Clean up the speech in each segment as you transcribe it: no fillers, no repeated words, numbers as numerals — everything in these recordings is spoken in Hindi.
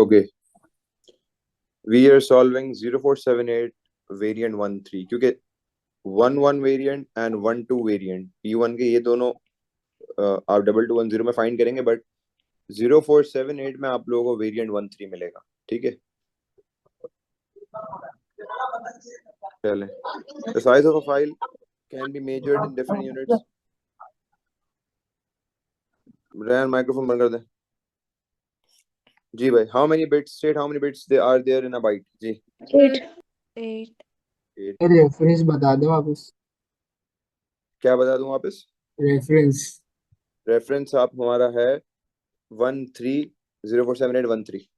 Okay, we are solving 0478 variant 13 क्योंकि 11 वेरिएंट एंड 12 वेरिएंट P1 के ये दोनों आप 2210 में फाइंड करेंगे, बट 0478 में आप लोगों को वेरिएंट 13 मिलेगा। ठीक है, चलें। The size of a file can be measured in different units. रैन माइक्रोफोन बंद कर दे जी भाई। How many bits, state how many bits they are there in a byte जी। 8 रेफरेंस बता दो वापस। क्या बता दूं वापस? रेफरेंस आप हमारा है 13047813।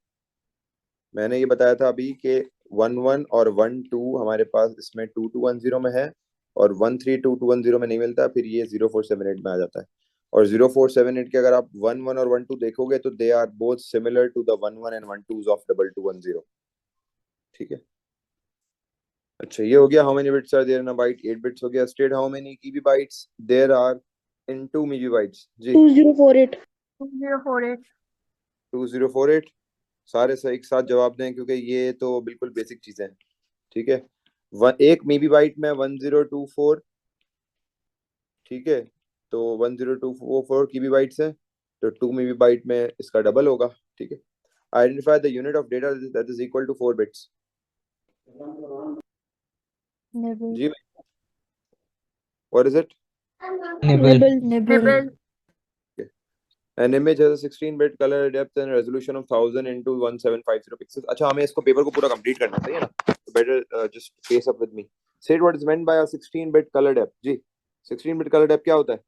मैंने ये बताया था अभी कि 11 और 12 हमारे पास इसमें 2210 में है और 132210 में नहीं मिलता, फिर ये 0478 में आ जाता है। और 0478 के अगर आप 11 और 12 देखोगे तो they are both similar to the 11 and 12 of 2210। ठीक है, अच्छा ये हो गया how many bits are there in a byte, 8 bits हो गया। State how many kibi bytes there are in 2 mebi bytes जी। 2048 2048। सारे सही एक साथ जवाब दें क्योंकि ये तो बिल्कुल बेसिक चीजें हैं। ठीक है, एक मीबी बाइट में 1024। ठीक है, तो 1024 कीबी बाइट्स है, तो 2 मीबी बाइट में इसका डबल होगा। ठीक है, identify the unit of data that is equal to 4 bits जी। What is it? Nibble An image has a 16-bit color depth and resolution of 1000 into 1750 pixels. अच्छा हमें इसको पेपर को पूरा कंप्लीट करना चाहिए ना, तो better just face up with me. Say what is meant by a 16-bit color depth जी। 16-bit color depth क्या होता है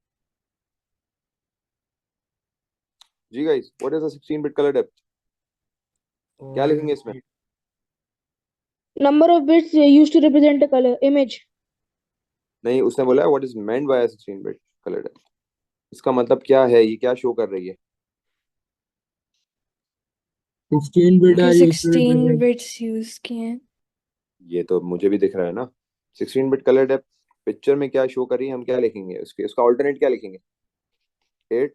जी guys? What is a 16-bit color depth? क्या लिखेंगे इसमें? number of bits used to represent a color image. नहीं, उसने बोला है what is meant by a 16-bit color depth। इसका मतलब क्या है, ये क्या शो कर रही है? 16 बिट्स यूज किए हैं। ये तो मुझे भी दिख रहा है ना। 16-bit color depth पिक्चर में क्या शो कर रही है, हम क्या लिखेंगे उसके, उसका ऑल्टरनेट क्या लिखेंगे? इट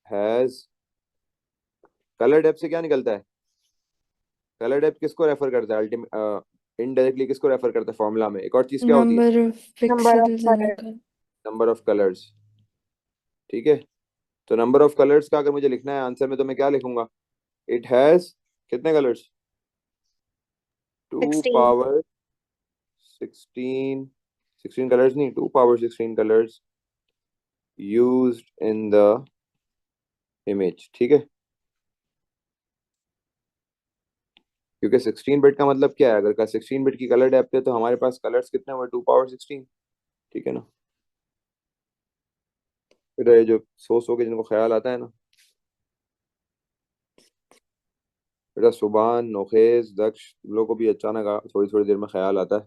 हैज, कलर डेप्थ से क्या निकलता है? कलर डेप्थ किसको रेफर करता है अल्टीमेट, इनडायरेक्टली किसको रेफर करता है फॉर्मूला में? एक और चीज क्या होती है? Number of pixels number of colours. ठीक है, तो नंबर ऑफ कलर्स का अगर मुझे लिखना है आंसर में तो मैं क्या लिखूंगा? इट हैज कितने कलर्स? 2 पावर 16, 16 कलर्स नहीं, 2 power 16 colours used in the image. ठीक है, क्योंकि 16 बिट का मतलब क्या है, अगर का 16 बिट की कलर डेप्थ है तो हमारे पास कलर्स कितने हुए? 2 पावर 16। ठीक है ना, फिर ये जो सो के जिनको ख्याल आता है ना, बेटा सुबान, नोखेज, दक्ष, तुम लोग को भी अचानक थोड़ी थोड़ी देर में ख्याल आता है।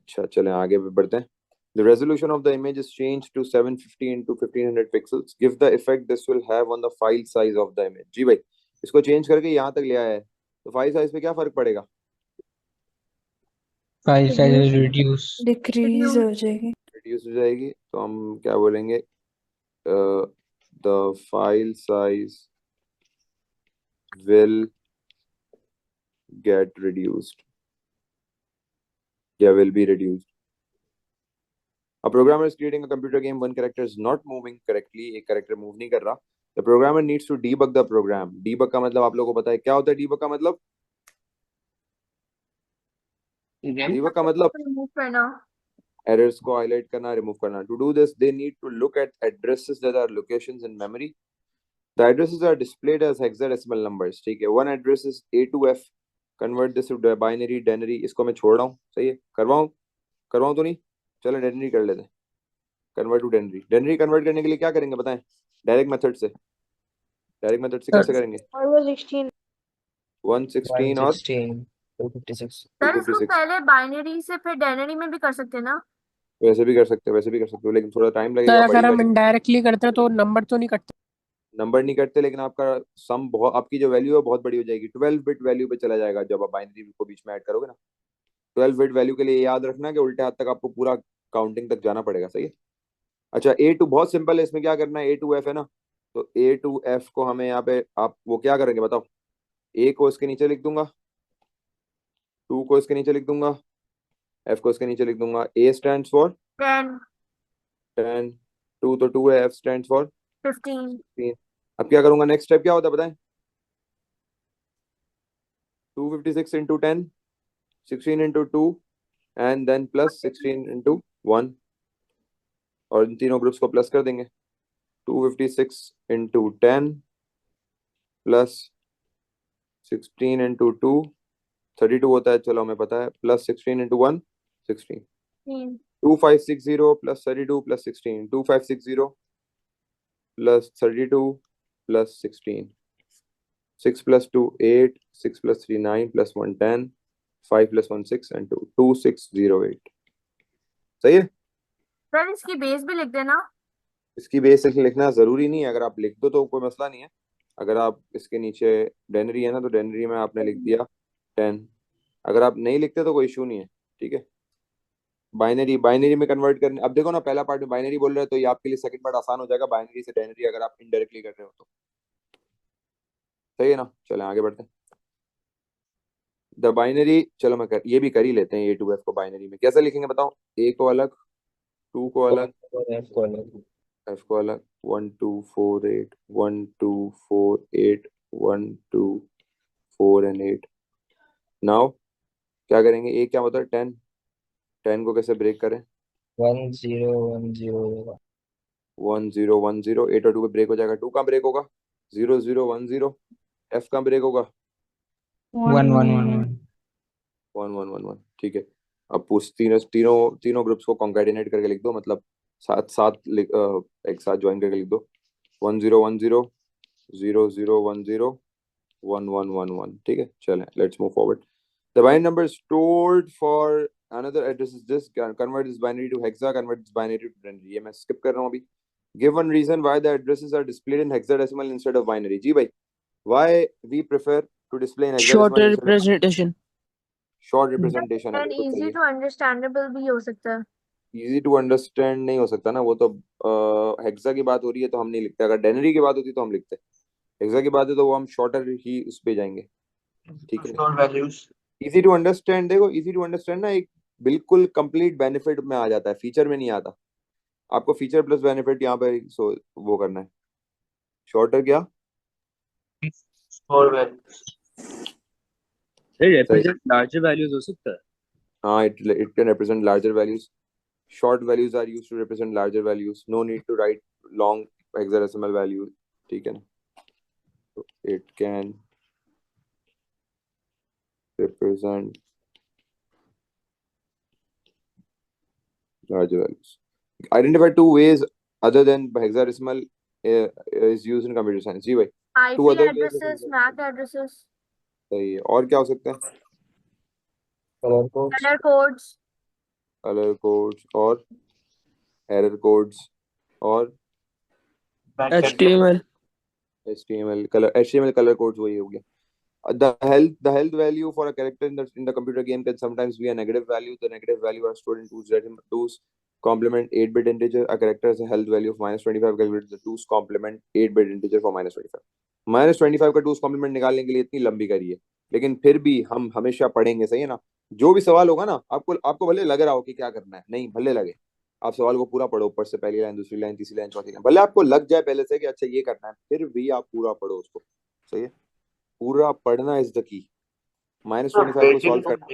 अच्छा चलें आगे बढ़ते हैं। The resolution of the image is changed to 750 into 1500 pixels. Give the effect this will have on the file size of the image. जी भाई, इसको चेंज करके यहाँ तक ले आया है, तो फाइल साइज पे क्या फर्क पड़ेगा? फाइल साइज रिड्यूस डिक्रीज हो जाएगी। रिड्यूस हो जाएगी, तो हम क्या बोलेंगे? The file size will get reduced या will be reduced. A programmer is creating a computer game, one character is not moving correctly, एक character move नहीं कर रहा। The programmer needs to debug the program. Debug का मतलब आप लोगों को पता है क्या होता है? debug का मतलब, debug का मतलब रिमूव करना, errors को highlight करना, remove करना। To do this, they need to look at addresses that are locations in memory. The addresses are displayed as hexadecimal numbers. ठीक है, one address is A to F. Convert this to binary, denary. इसको मैं छोड़ रहा हूँ, सही है? करवाऊँ तो नहीं? चलो डेनरी कर लेते हैं। Convert to denary. Denary convert करने के लिए क्या करेंगे बताएं? डायरेक्ट मेथड से। डायरेक्ट मेथड से कैसे करेंगे? 116 116 और 256। सर इसको 256। पहले बाइनरी से फिर डेनरी में भी कर सकते हैं ना? वैसे भी कर सकते हो, वैसे भी कर सकते हो, लेकिन थोड़ा टाइम तो लगेगा। अगर हम इनडायरेक्टली करते हैं तो नंबर तो नहीं कटते? नंबर नहीं कटते, लेकिन आपका सम बहुत, आपकी जो वैल्यू है बहुत बड़ी हो जाएगी। 12 बिट वैल्यू पे चला जाएगा जब आप बाइनरी को बीच में ऐड करोगे ना। 12 बिट वैल्यू के लिए याद रखना कि उल्टे हाथ तक आपको पूरा काउंटिंग तक जाना पड़ेगा, सही है? अच्छा A to बहुत सिंपल है, इसमें क्या करना है? A to F है ना, तो A2F को हमें यहाँ पे आप वो क्या करेंगे बताओ? A को इसके नीचे लिख दूंगा, 2 को इसके नीचे लिख दूंगा, F को इसके नीचे लिख दूंगा। A स्टैंड्स फॉर 10, 10, 2 तो 2 है, F स्टैंड्स फॉर 15, 15। अब क्या करूंगा? नेक्स्ट स्टेप क्या होता है बताएं? 256 into 10, 16 into 2 and then plus 16 into 1, और इन तीनों ग्रुप्स को प्लस कर देंगे। 256 इंटू 10 प्लस 16 इंटू 2 32 होता है, चलो हमें पता है, plus 16 into 1 16। 2560 plus 32 plus 16, 2560 plus 32 plus 16, 6 plus 2 8, 6 plus 3 9 plus 1 10, 5 plus 1 6 and 2 2608। सही है? सर इसकी बेस भी लिख देना। इसकी बेस लिखना जरूरी नहीं है, अगर आप लिख दो तो कोई मसला नहीं है। अगर आप इसके नीचे डेनरी है ना, तो डेनरी में आपने लिख दिया 10। अगर आप नहीं लिखते तो कोई इशू नहीं है, ठीक है। बाइनरी में कन्वर्ट करने, अब देखो ना, पहला पार्ट में बाइनरी बोल रहे हैं तो ये आपके लिए सेकंड पार्ट आसान हो जाएगा, बाइनरी से डेनरी अगर आप इनडायरेक्टली कर रहे हो तो। सही है ना? चलें आगे बढ़ते हैं। द बाइनरी, चलो ये भी कर ही लेते हैं। A2F को बाइनरी में कैसे लिखेंगे बताओ? A को अलग, 2 को अलग, F को अलग। F को अलग। 1 2 4 8, 1 2 4 8, 1 2 4 एंड 8। नाउ क्या करेंगे? A क्या होता है? 10। 10 को कैसे ब्रेक करें? 1 0 1 0 होगा। 1 0 1 0, 8 और 2 पे ब्रेक हो जाएगा। 2 कहाँ ब्रेक होगा? 0 0 1 0। F कहाँ ब्रेक होगा? 1 1 1 1। 1 1 1 1, ठीक है। अब उस तीनों ग्रुप्स को कॉन्कैटिनेट करके लिख दो, मतलब साथ साथ एक साथ ज्वाइन करके लिख दो। 1 0 1 0, 0 0 1 0, 1 1 1 1, ठीक है। चलें, let's move forward. The binary number stored for another address is this. Convert this binary to hexa, convert this binary to binary. ये मैं skip कर रहा हूँ अभी। Give one reason why the addresses are displayed in hexadecimal instead of binary. जी भाई, why we prefer to display in hexadecimal Shorter instead of representation. short representation है, एंड बिल्कुल सही इजी है। टू अंडरस्टैंडेबल भी हो सकता है। Easy to understand नहीं हो सकता ना, वो तो हेक्सा की बात हो रही है तो हम नहीं लिखते। अगर डेनरी की बात होती तो हम लिखते। हेक्सा की बात है तो वो हम शॉर्टर ही उस पे जाएंगे, ठीक है। इजी टू अंडरस्टैंड, देखो इजी टू अंडरस्टैंड ना एक बिल्कुल कंप्लीट बेनिफिट में आ जाता है, फीचर में नहीं आता। आपको फीचर प्लस बेनिफिट यहाँ पे वो करना है। शॉर्टर क्या? represent larger values हो सकता है। हाँ, it can represent larger values. Short values are used to represent larger values. No need to write long hexadecimal values, ठीक है ना। So it can represent larger values. Identify two ways other than hexadecimal is used in computer science. जी भाई, two IP other ways of addresses, MAC addresses, सही है। और क्या हो सकता है? Colour codes. Colour codes, colour codes और एरर कोड्स और HTML. HTML color codes वही हो गया। The health value for a character in the computer game can sometimes be a negative value. The negative value are stored in 2's complement 8-bit integer. A character has a health value of -25. Calculate the 2's complement 8-bit integer for -25. -25 का 2's complement निकालने के लिए इतनी लंबी करी है, लेकिन फिर भी हम हमेशा पढ़ेंगे, सही है ना। जो भी सवाल होगा ना, आपको भले लग रहा हो कि क्या करना है, नहीं भले लगे, आप सवाल को पूरा पढ़ो, ऊपर से पहली लाइन, दूसरी लाइन, तीसरी लाइन, चौथी लाइन, भले आपको लग जाए पहले से कि अच्छा ये करना है, फिर भी आप पूरा पढ़ो उसको, सही है। पूरा पढ़ना इज द की। -25 को सॉल्व करना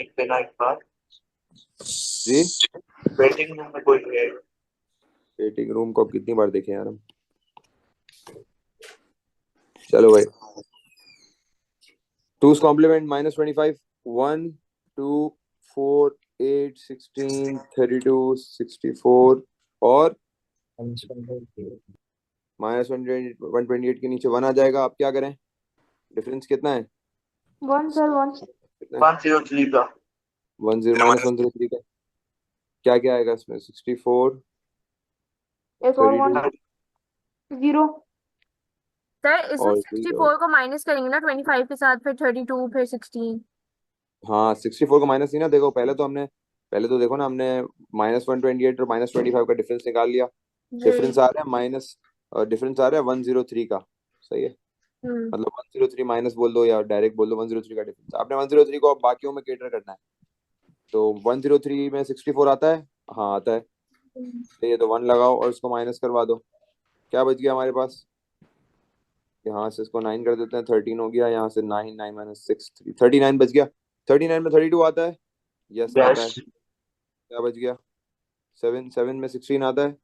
जी। वेटिंग रूम को कितनी बार देखे यार हम। चलो भाई, 2's complement -25, 1 2 4 8 16 32 64 और -128 के नीचे 1 आ जाएगा। आप क्या करें? डिफरेंस कितना है? 1 sir 1. 103 का 10 -103 का क्या क्या आएगा इसमें? 64 एक और 1 0. सर इसमें और 64 को माइनस करेंगे ना 25 के साथ, फिर 32, फिर 16। हाँ, 64 को माइनस ही ना, देखो पहले तो देखो ना, हमने -128 और -25 का डिफरेंस निकाल लिया। डिफरेंस आ रहा है डिफरेंस आ रहा है 103 का, सही है। मतलब 103 माइनस बोल दो या डायरेक्ट बोल दो 103 का डिफरेंस। आपने 103 को अब बाकियों में कैटर करना है, तो 103 में 64 आता है, हाँ आता है, तो ये तो 1 लगाओ और इसको माइनस करवा दो, क्या बच गया हमारे पास, यहाँ से इसको 9 कर देते हैं, 13 हो गया, यहाँ से 9 9 माइनस 6 39 बच गया। 39 में 32 आता है, यस आता है, यस क्या बच गया, 7 7 में 16 आता है,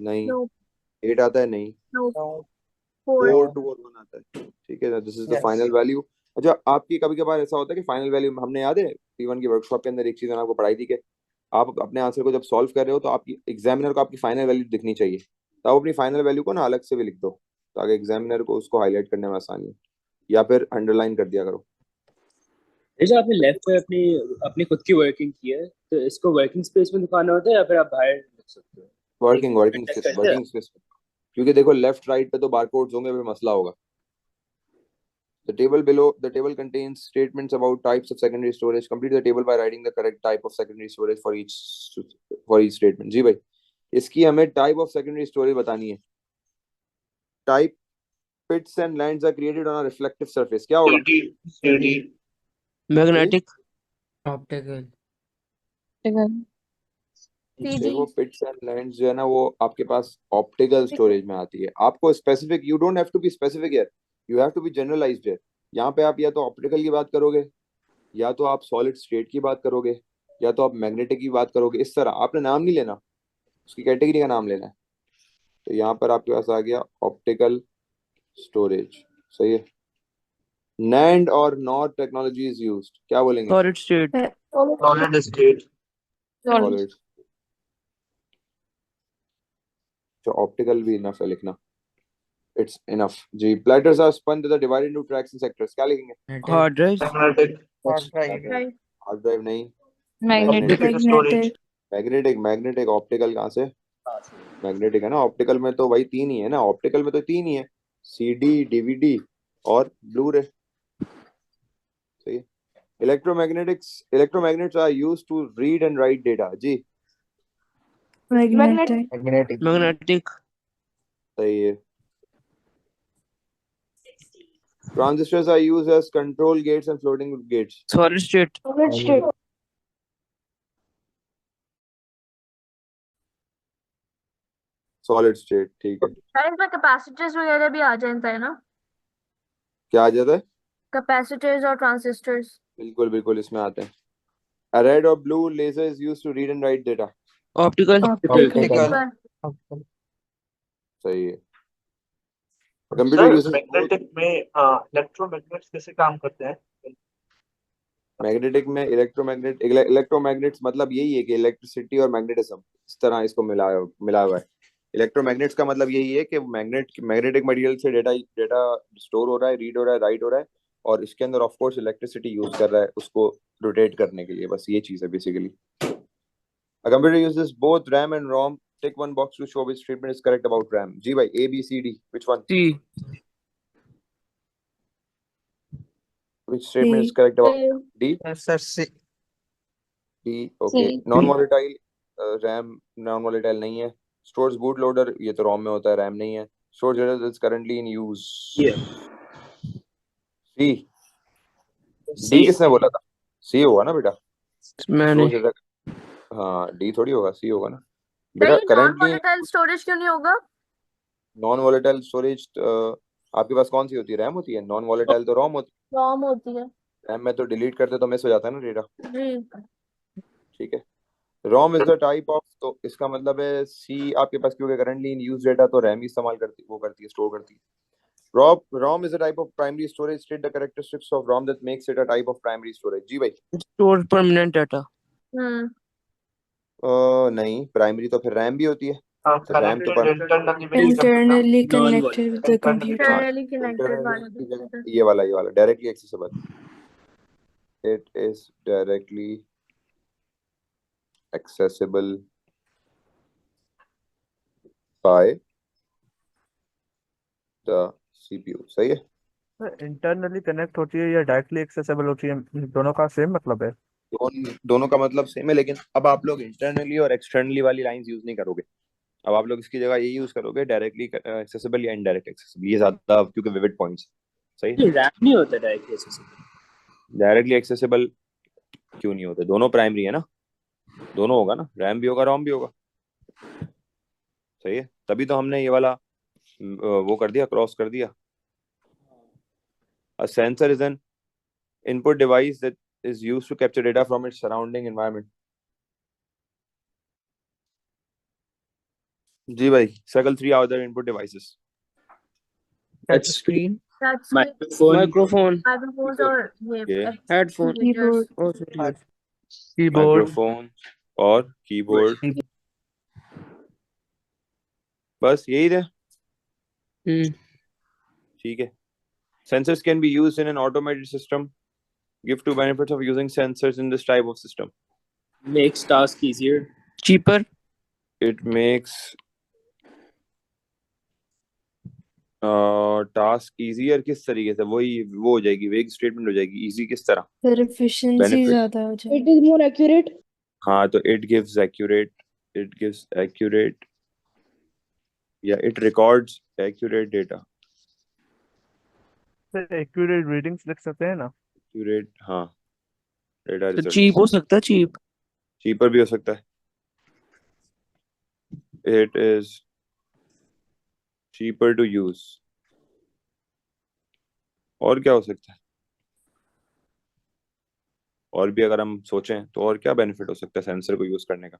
नहीं, No, 8 आता है, नहीं, no, 4 4. 2 और 1 आता है, ठीक है, this is the Yes. Final value. अच्छा, आपकी कभी कभार ऐसा होता है कि फाइनल वैल्यू, हमने याद है P1 की वर्कशॉप के अंदर एक चीज मैंने आपको पढ़ाई थी कि आप अपने आंसर को जब सॉल्व कर रहे हो तो आपकी एग्जामिनर को आपकी फाइनल वैल्यू दिखनी चाहिए, तो आप अपनी फाइनल वैल्यू को ना अलग से भी लिख दो ताकि एग्जामिनर को उसको हाईलाइट करने में आसानी हो, या फिर अंडरलाइन कर दिया करो। जैसे आपने लेफ्ट में अपनी अपनी खुद की वर्किंग की है, तो इसको वर्किंग स्पेस में दिखाना होता है या फिर आप बाहर लिख सकते हो? वर्किंग वर्किंग Test स्पेस, करते हैं? वर्किंग स्पेस, क्योंकि देखो लेफ्ट राइट पे तो बारकोड्स होंगे, फिर मसला होगा। The table below, the table contains statements about types of secondary storage. Complete the table by writing the correct type of secondary storage for each statement. जी भाई, इसकी हमें type of secondary storage बतानी है। Type pits and lands are created on a reflective surface. क्या होगा? CD Magnetic. Optical. CG. देखो पिट्स एंड लैंड्स जो है ना वो आपके पास ऑप्टिकल स्टोरेज में आती है। आपको specific, you don't have to be specific here, you have to be generalised here. यहाँ पे आप या तो ऑप्टिकल की बात करोगे, या तो आप सॉलिड स्टेट की बात करोगे, या तो आप मैग्नेटिक की बात करोगे। इस तरह आपने नाम नहीं लेना, उसकी कैटेगरी का नाम लेना है। तो यहाँ पर आपके पास आ गया ऑप्टिकल स्टोरेज, सही है। NAND और NOR टेक्नोलॉजी इज यूज्ड, क्या बोलेंगे? Solid state. solid state solid. तो ऑप्टिकल भी इनफ है लिखना, इट्स इनफ जी। Platters are spun that are divided into tracks and sectors, क्या लिखेंगे? Hard drive. magnetic Right. Hard drive नहीं, Magnetic. magnetic storage Magnetic. Magnetic. Magnetic optical कहाँ से? मैग्नेटिक है ना, ऑप्टिकल में तो भाई 3 ही है ना, ऑप्टिकल में तो 3 ही है, CD DVD और ब्लू रे, सही है। Electromagnets are used to read and write data, जी Magnetic. Magnetic. सही है। Transistors are used as control gates and floating gates. Solid state. Solid state. Solid state, ठीक है। शायद इसमें कैपेसिटर्स वगैरह भी आ जाता है ना, क्या आ जाता है? कैपेसिटर्स और ट्रांजिस्टर्स। बिल्कुल बिल्कुल इसमें आते हैं। A red or blue laser is used to read and write data. Optical. Optical. सही है। कंप्यूटर यूजेस मैग्नेटिक में इलेक्ट्रोमैग्नेट्स कैसे काम करते हैं? मैग्नेटिक में इलेक्ट्रोमैग्नेट्स मतलब यही है कि इलेक्ट्रिसिटी और मैग्नेटिज्म इस तरह इसको मिला हुआ है। इलेक्ट्रोमैग्नेट्स का मतलब यही है कि मैग्नेटिक मटेरियल से डेटा स्टोर हो रहा है, रीड हो रहा है, राइट हो रहा है, और इसके अंदर ऑफ कोर्स इलेक्ट्रिसिटी यूज कर रहा है उसको रोटेट करने के लिए, बस ये चीज है basically. A computer uses both RAM and ROM. Tick one box to show which statement is correct about RAM. जी भाई, A B C D, which one? C. Which statement is C. correct about D? Yes, sir. C. D, okay. Non-volatile RAM non-volatile नहीं है। Stores bootloader, ये तो ROM में होता है, RAM नहीं है। Storage data that's currently in use. C. D किसने बोला था? C होगा ना बेटा? मैंने Storage data, हाँ D थोड़ी होगा, C होगा ना बेटा। नहीं, नॉन Currently वोलेटाइल स्टोरेज क्यों नहीं होगा? non-volatile storage आपके पास कौन सी होती है? RAM होती है। Non-volatile तो ROM होती रॉम होती है। है। RAM में तो डिलीट करते तो मिस हो जाता है ना डेटा, जी। ठीक है। ROM is the type of, तो इसका मतलब है C आपके पास, क्योंकि करंटली इन यूज डेटा तो RAM ही इस्तेमाल करती है, स्टोर करती है। ROM is a type of primary storage. State the characteristics of ROM that makes it a type of primary storage. जी भाई। store permanent data. नहीं, प्राइमरी तो फिर RAM भी होती है। तो RAM तो Internally connected with the computer. Internally connected वाला। ये वाला directly accessible, it is directly accessible by the CPU, सही है। इंटरनली कनेक्ट होती है या डायरेक्टली एक्सेसिबल होती है, दोनों का सेम मतलब है? दोनों का मतलब सेम है, लेकिन अब आप लोग इंटरनली और एक्सटर्नली वाली लाइंस यूज नहीं करोगे। अब आप लोग इसकी जगह ये यूज करोगे डायरेक्टली एक्सेसिबल या इनडायरेक्ट एक्सेसिबल, ये ज्यादा क्योंकि विविड पॉइंट्स। सही है। रैम नहीं होता डायरेक्टली एक्सेसिबल। डायरेक्टली एक्सेसिबल क्यों नहीं होते? दोनों प्राइमरी है ना, दोनों होगा ना, रैम भी होगा रोम भी होगा। सही है, तभी तो हमने ये वाला वो कर दिया, क्रॉस कर दिया। A sensor is an input device that is used to capture data from its surrounding environment. जी भाई, circle 3 are the input devices. Touch screen, Touch microphone, Microphone, microphones और ये ये headphone, computers. oh sorry, yes. Keyboard, microphone और कीबोर्ड, बस यही थे। ठीक है। Sensors can be used in an automated system. Give two benefits of using sensors in this type of system. makes task easier. Cheaper, It makes task easier किस तरीके से? वही वो हो जाएगी, वेग स्टेटमेंट हो जाएगी। easy किस तरह? Sir efficiency Benefit. ज्यादा हो जाएगी। It is more accurate. हाँ, तो it gives accurate या it records accurate data. Accurate readings लिख सकते हैं ना। Accurate, हाँ, data तो results. cheap हो सकता है, cheap. cheaper भी हो सकता है। It is cheaper to use. और क्या हो सकता है? और भी अगर हम सोचें तो और क्या बेनिफिट हो सकता है सेंसर को यूज करने का?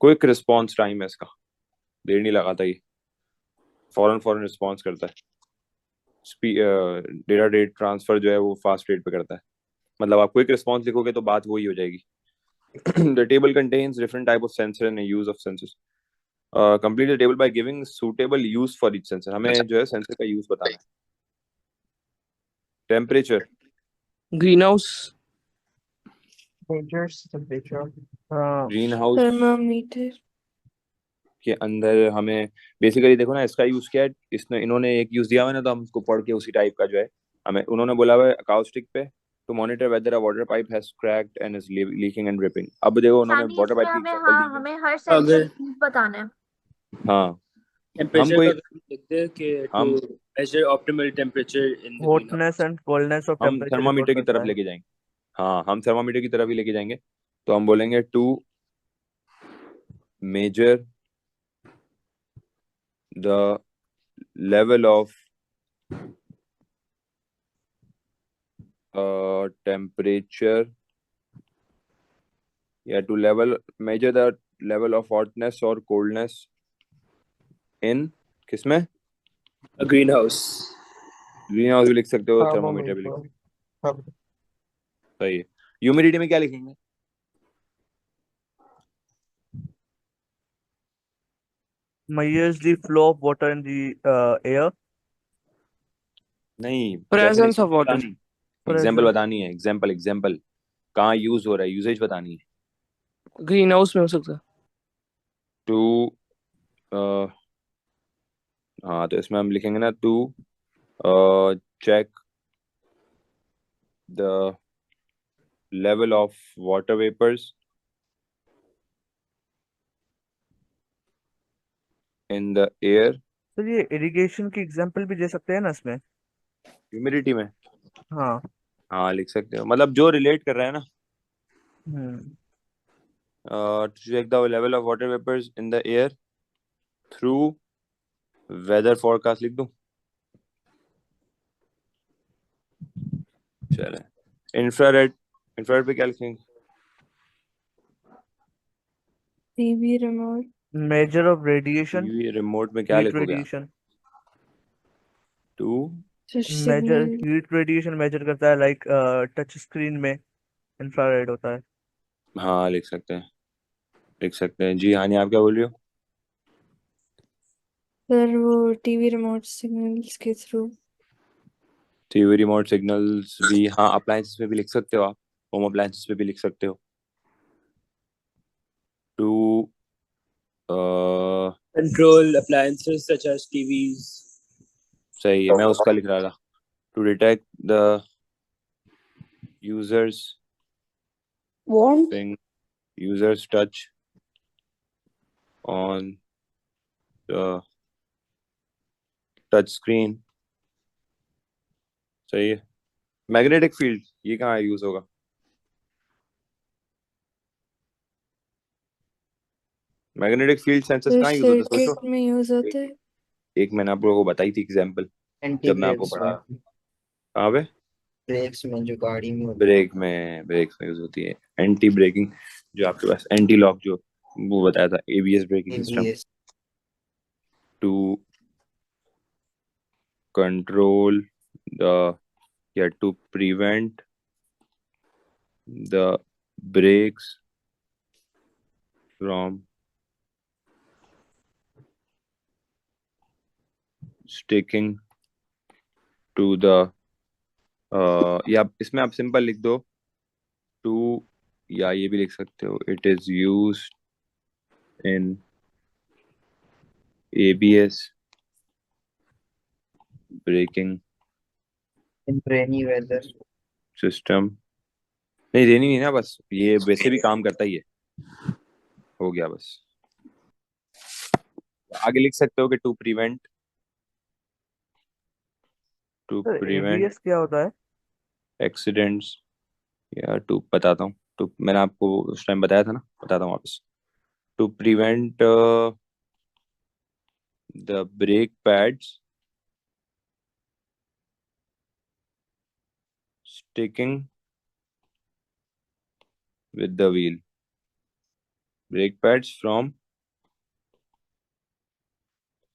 क्विक रिस्पॉन्स टाइम है इसका, देर नहीं लगाता ये, फौरन रिस्पॉन्स करता है। डेटा रेट ट्रांसफर जो है वो फास्ट रेट पे करता है। मतलब आप क्विक रिस्पॉन्स लिखोगे तो बात वही हो जाएगी। The table contains different type of sensor and use of sensors. Complete the table by giving suitable use for each sensor. हमें जो है सेंसर का यूज बताना है। टेम्परेचर, Greenhouse, टेम्परेचर, हाँ ग्रीन हाउस थर्मामीटर, के अंदर हमें बेसिकली देखो ना, इसका यूज क्या है, इन्होंने एक यूज दिया हुआ है ना, तो हम उसको पढ़ के उसी टाइप का जो है हमें, उन्होंने बोला हुआ है अकाउस्टिक पे to monitor whether a water pipe has cracked and is leaking and dripping. अब देखो उन्होंने यानी वाटर इसमें पाइप की हमें एग्जांपल दी है। हमें हर सेंसर अगर बताना है। हाँ, टेम्परेचर कोई- का अगर लिखते हैं कि हम to measure optimal temperature in the greenhouse. Hotness and coldness of हम टेम्परेचर थर्मामीटर की रिकॉर्ड तरफ करता है। लेके जाएंगे। हाँ, हम थर्मामीटर की तरफ ही लेके जाएंगे, तो हम बोलेंगे to measure the level of temperature या टू measure the level of hotness or coldness in किसमें? A greenhouse. ग्रीन हाउस भी लिख सकते हो, थर्मामीटर भी लिख सकते हो। सही है। ह्यूमिडिटी में क्या लिखेंगे? measures the flow of water in the air. नहीं, presence of water, एग्जाम्पल बतानी है। एग्जाम्पल कहाँ यूज हो रहा है, यूसेज बतानी है। greenhouse में हो सकता है। टू हाँ, तो इसमें हम लिखेंगे ना to check the level of water vapors in the air. तो ये इरिगेशन की एग्जांपल भी दे सकते हैं ना इसमें। ह्यूमिडिटी में हाँ। हाँ लिख सकते हो, मतलब जो रिलेट कर रहा है ना। To check the level of water vapors in the air through weather forecast लिख दूं? चले। इंफ्रारेड पे क्या लिखेंगे? TV remote, measure of radiation, TV remote में क्या हीट लिखोगे आप? Radiation. To measure signal, heat radiation measure करता है, लाइक टच स्क्रीन में इंफ्रारेड होता है। हाँ लिख सकते हैं। जी हानि, आप क्या बोल रही हो? सर वो टीवी रिमोट सिग्नल्स के थ्रू। टीवी रिमोट सिग्नल्स भी, हाँ अप्लायंसेस पे भी लिख सकते हो आप, होम अप्लायंसेस पे भी लिख सकते हो। To Control appliances such as TVs. सही है, मैं उसका लिख रहा था। To detect the users Want? users touch on touch screen, सही है। मैग्नेटिक फील्ड ये कहाँ यूज होगा? मैग्नेटिक फील्ड सेंसर्स तो कहाँ यूज होते हैं? सोचो, सर्किट में यूज होते हैं। एक मैंने आप लोगों को बताई थी एग्जांपल, एंटी जब मैं आपको ब्रेक्स पढ़ा। में, कहाँ पे? ब्रेक्स में जो गाड़ी में होता है। ब्रेक में यूज होती है एंटी ब्रेकिंग, जो आपके पास एंटी लॉक जो वो बताया था, ABS braking system, ABS to control the या to prevent the brakes from sticking to the, या इसमें आप सिंपल लिख दो टू, या ये भी लिख सकते हो, it is used in ABS braking in rainy weather. System. नहीं रेनी नहीं ना, बस ये वैसे भी काम करता ही है, हो गया बस। आगे लिख सकते हो कि टू प्रिवेंट सर ABS क्या होता है? एक्सीडेंट्स, या टू बताता हूँ, टू मैंने आपको उस टाइम बताया था ना, बताता हूँ वापस। To prevent the brake pads sticking with the wheel, brake pads from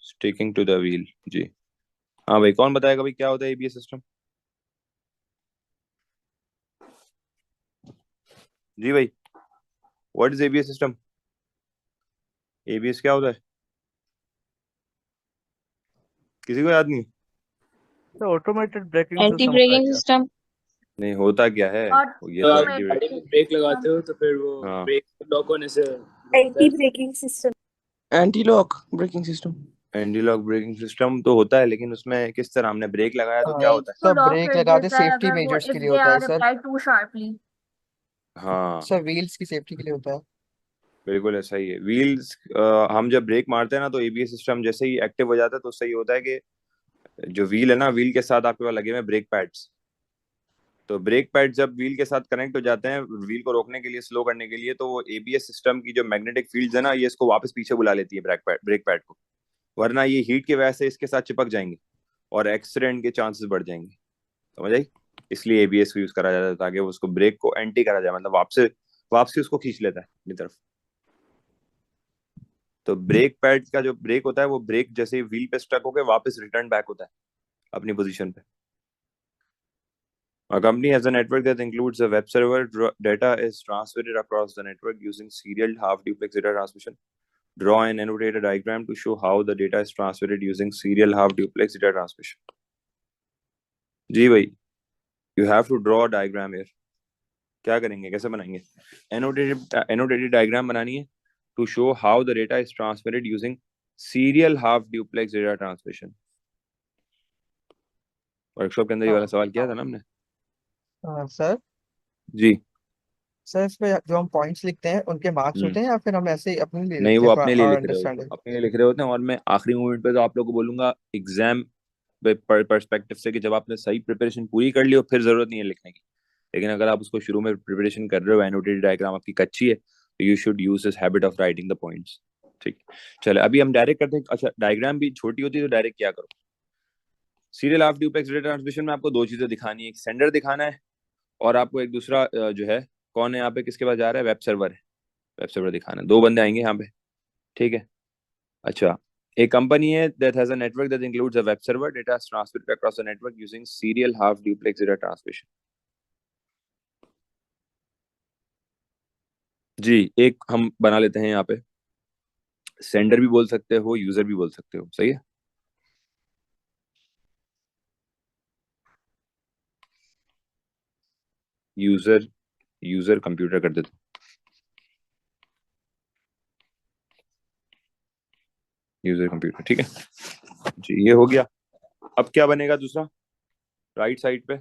sticking to the wheel. जी हाँ भाई, कौन बताएगा भाई क्या होता है ABS सिस्टम? जी भाई, what is ABS system? ABS क्या होता है? किसी को याद नहीं? तो ऑटोमेटेड ब्रेकिंग एंटी सिस्टम होता है ब्रेकिंग क्या? सिस्टम। नहीं, होता क्या है ये तो तो आप एंटी गाड़ी ब्रेक। में ब्रेक लगाते हो तो फिर वो हाँ ब्रेक लॉक होने से anti braking system. Anti lock braking system. Anti lock braking system तो होता है, लेकिन उसमें किस तरह हमने ब्रेक लगाया तो क्या होता है? को सर लॉक ब्रेक कर लगाते देता है सेफ्टी अगर वो मेजर्स इफ के लिए दे होता है are sir. Applied too sharply. हाँ सर व्हील्स की सेफ्टी के लिए होता है। बिल्कुल ऐसा ही है। व्हील्स, हम जब ब्रेक मारते हैं ना तो ABS सिस्टम जैसे ही एक्टिव हो जाता है तो उससे ये होता है कि जो व्हील है ना, व्हील के साथ आपके पास लगे हुए ब्रेक पैड्स, तो ब्रेक पैड जब व्हील के साथ कनेक्ट हो जाते हैं व्हील को रोकने के लिए, स्लो करने के लिए, तो वो ABS सिस्टम की जो मैग्नेटिक फील्ड है ना, ये इसको वापस पीछे बुला लेती है ब्रेक पैड को, वरना ये हीट की वजह से इसके साथ चिपक जाएंगे और एक्सीडेंट के चांसेस बढ़ जाएंगे। समझ आई? इसलिए ABS यूज करा जाता है ताकि उसको ब्रेक को एंटी करा जाए, मतलब वापसी उसको खींच लेता है अपनी तरफ। तो ब्रेक पैड का जो ब्रेक होता है वो ब्रेक जैसे व्हील पे स्टक होकर वापस रिटर्न बैक होता है अपनी पोजीशन पे। A company has a network that includes a web server. Data is transmitted across the network using serial half-duplex data transmission. Draw and annotate a diagram to show how the data is transmitted using serial half-duplex data transmission. जी भाई, you have to draw a diagram here. क्या करेंगे, कैसे बनाएंगे? Annotated diagram बनानी है to show how the data is transmitted using serial half-duplex data transmission. Workshop के अंदर ये वाला सवाल किया था ना हमने। सर जी सर इसमें जो हम पॉइंट्स लिखते हैं उनके मार्क्स होते हैं या फिर हम ऐसे ही अपने लिए नहीं, लिखते वो हैं अपने लिए और लिख रहे अंडरस्टैंडिंग? हो, अपने लिए लिख रहे होते हैं, और मैं आखिरी मोमेंट पे तो आप लोगों को बोलूंगा एग्जाम पर्सपेक्टिव से कि जब आपने सही प्रिपरेशन पूरी कर ली हो फिर जरूरत नहीं है लिखने की, लेकिन अगर आप उसको शुरू में प्रिपरेशन कर रहे हो, एनोटेटेड डायग्राम आपकी कच्ची है, तो you should use this habit of writing the points. ठीक, चलो अभी हम डायरेक्ट करते हैं। अच्छा, डायग्राम भी छोटी होती है तो डायरेक्ट क्या करो, serial half duplex data transmission में आपको दो चीजें दिखानी है, एक सेंडर दिखाना है और आपको एक दूसरा जो है, कौन है यहाँ पे, किसके पास जा रहा है, वेब सर्वर है, वेब सर्वर दिखाना है। दो बंदे आएंगे यहाँ पे, ठीक है। अच्छा, a company that has a network that includes a web server, data is transmitted across the network using serial half duplex data transmission. जी, एक हम बना लेते हैं यहाँ पे, सेंडर भी बोल सकते हो, यूजर भी बोल सकते हो, सही है। यूजर कंप्यूटर कर देते, यूजर कंप्यूटर, ठीक है जी, ये हो गया। अब क्या बनेगा दूसरा, राइट साइड पे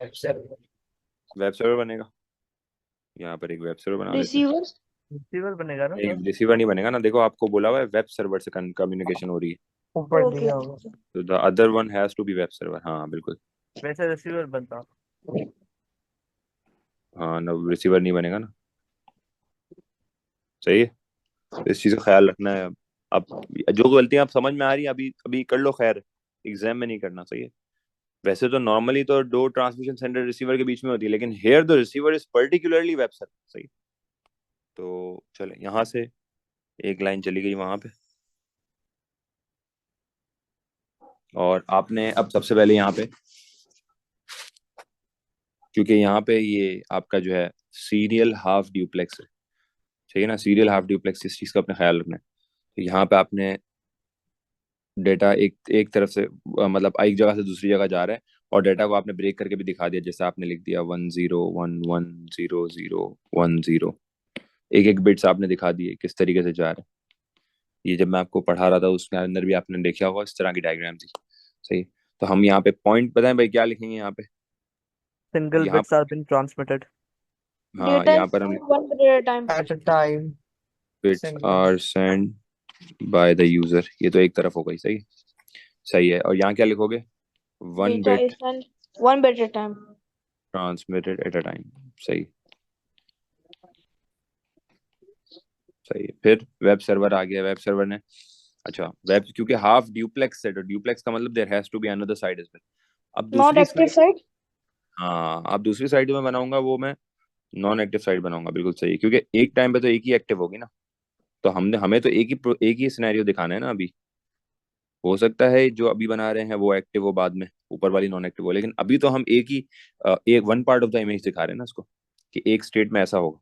वेब सर्वर बनेगा, यहाँ पर एक वेब सर्वर बना लेते हैं। रिसीवर रिसीवर बनेगा ना नहीं सर? रिसीवर नहीं बनेगा ना, देखो आपको बोला हुआ है वेब सर्वर से कम्युनिकेशन हो रही है, ऊपर ओके दिया होगा। तो the other one has to be web server. हाँ बिल्कुल। वैसे रिसीवर बनता। हाँ ना, रिसीवर नहीं बनेगा ना। सही है, इस चीज का ख्याल रखना है। अब जो गलतियां आप समझ में आ रही है अभी अभी कर लो, खैर एग्जाम में नहीं करना। सही है, वैसे तो नॉर्मली तो दो ट्रांसमिशन सेंटर रिसीवर के बीच में होती है, लेकिन here the receiver is particularly web server. सही, तो चले यहाँ से एक लाइन चली गई वहां पे, और आपने अब सबसे पहले यहाँ पे, क्योंकि यहाँ पे ये आपका जो है सीरियल हाफ ड्यूप्लेक्स है, ठीक है ना, सीरियल हाफ ड्यूप्लेक्स, इस चीज का अपने ख्याल रखना है। तो यहाँ पे आपने डेटा एक एक तरफ से मतलब एक जगह से दूसरी जगह जा रहा है, और डेटा को आपने ब्रेक करके भी दिखा दिया, जैसे आपने लिख दिया 10110010, एक एक बिट्स आपने दिखा दिए किस तरीके से जा रहा है। ये जब मैं आपको पढ़ा रहा था उसके अंदर भी आपने देखा होगा, इस तरह की डायग्राम थी। सही, तो हम यहाँ पे पॉइंट बताएं भाई क्या लिखेंगे यहाँ पे। सिंगल यहाँ बिट्स आर बीन ट्रांसमिटेड। हाँ डेटा यहाँ इज पर हम one bit at a time. At a time bits single. Are send by the user, ये तो एक तरफ हो गई। सही, सही है, और यहाँ क्या लिखोगे, one data bit is send one bit at a time. Transmitted eight a time. सही, सही है। फिर वेब सर्वर आ गया, वेब सर्वर ने, अच्छा वेब, क्योंकि हाफ ड्यूप्लेक्स है तो ड्यूप्लेक्स का मतलब there has to be another side as well. अब नॉट दूसरी एक्टिव साइड, साइट। हाँ अब दूसरी साइड में बनाऊंगा वो मैं नॉन एक्टिव साइड बनाऊंगा, बिल्कुल सही है, क्योंकि एक टाइम पे तो एक ही एक्टिव होगी ना, तो हमें तो एक ही सिनेरियो दिखाना है ना अभी। हो सकता है जो अभी बना रहे हैं वो एक्टिव हो बाद में, ऊपर वाली नॉन एक्टिव हो, लेकिन अभी तो हम एक ही एक one part of the image दिखा रहे हैं ना उसको, कि एक स्टेट में ऐसा होगा।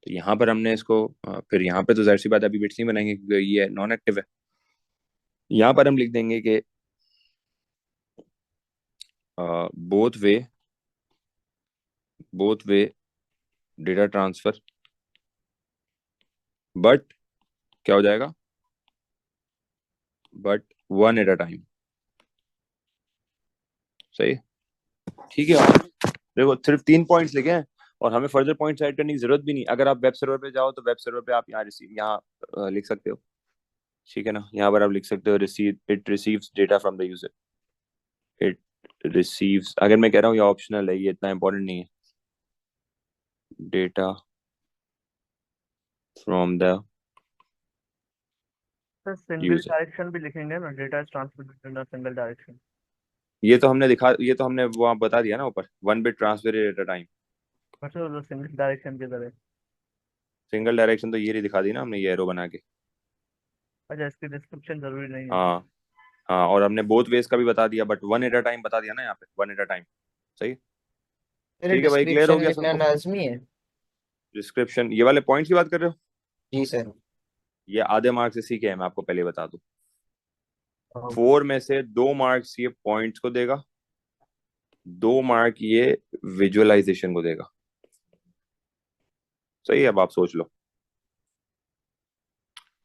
तो यहाँ पर हमने इसको फिर यहाँ पे तो जाहिर सी बात है अभी बिट्स नहीं बनाएंगे क्योंकि ये नॉन एक्टिव है। यहाँ पर हम लिख देंगे कि both way data transfer, but क्या हो जाएगा, but one eight a time. सही, ठीक है। देखो सिर्फ 3 पॉइंट्स लिखे हैं, और हमें फर्दर पॉइंट्स ऐड करने की जरूरत भी नहीं। अगर आप वेब सर्वर पे जाओ तो वेब सर्वर पे आप यहाँ लिख सकते हो, ठीक है ना, यहाँ पर आप लिख सकते हो it receives data from the user, it receives, अगर मैं कह रहा हूँ ये ऑप्शनल है, ये इतना इंपॉर्टेंट नहीं है, data from the sir single user. Direction भी लिखेंगे ना, data is transmitted in single direction. ये तो हमने वहाँ बता दिया ना ऊपर, one bit transfer eight a time. मतलब सिंगल डायरेक्शन की तरह। सिंगल डायरेक्शन तो ये रही दिखा दी ना हमने, ये एरो बना के। अच्छा, इसकी डिस्क्रिप्शन जरूरी नहीं है। हाँ हाँ, और हमने बोथ वेज का भी बता दिया, but one eight a time बता दिया ना यहाँ पे, वन एट अ टाइम। सही, मेरे ठीक है भाई, क्लियर हो डिस्क्रिप्शन गया लिखना सबको। लाजमी है। डिस्क्रिप्शन, ये वाले पॉइंट्स की बात कर रहे हो, जी सर। ये आधे मार्क्स इसी के हैं, मैं आपको पहले बता दूं। हाँ। 4 में से 2 मार्क्स ये पॉइंट्स को देगा, 2 मार्क ये विजुअलाइजेशन को देगा। सही है, अब आप सोच लो,